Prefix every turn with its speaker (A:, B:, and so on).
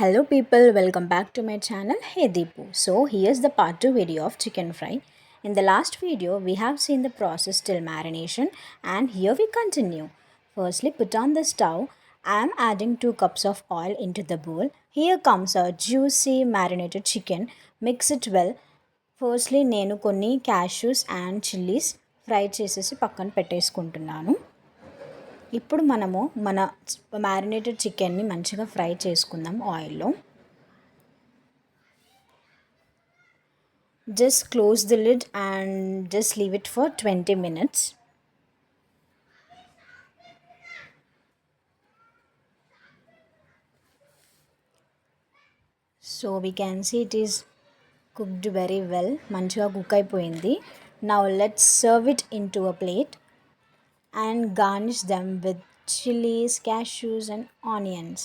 A: Hello people, welcome back to my channel. Hey Deepu. So here's the part 2 video of chicken fry. In the last video, we have seen the process till marination and here we continue. Firstly, put on the stove. I am adding 2 cups of oil into the bowl. Here comes our juicy marinated chicken. Mix it well. Firstly నేను కొన్ని cashews and chillies fry చేసేసి పక్కన పెట్టేసుకుంటున్నాను. ఇప్పుడు మనము మన marinated చికెన్ని మంచిగా ఫ్రై చేసుకుందాం ఆయిల్లో. Just close the lid and just leave it for 20 minutes. So we can see it is cooked very well. మంచిగా కుక్ అయిపోయింది. Now let's serve it into a plate and garnish them with chilies, cashews, and onions.